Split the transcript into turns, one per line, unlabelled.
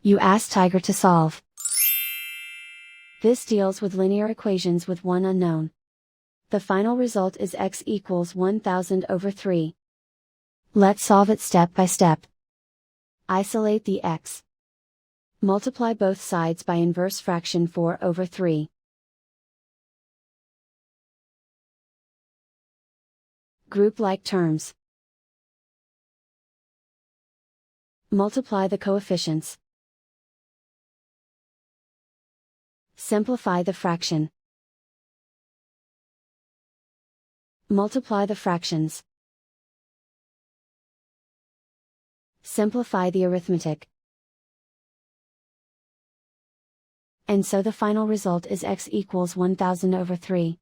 You ask Tiger to solve. This deals with linear equations with one unknown. The final result is x equals 1000 over 3. Let's solve it step by step. Isolate the x. Multiply both sides by inverse fraction 4 over 3. Group like terms. Multiply the coefficients. Simplify the fraction. Multiply the fractions. Simplify the arithmetic. And so the final result is x equals 1000 over 3.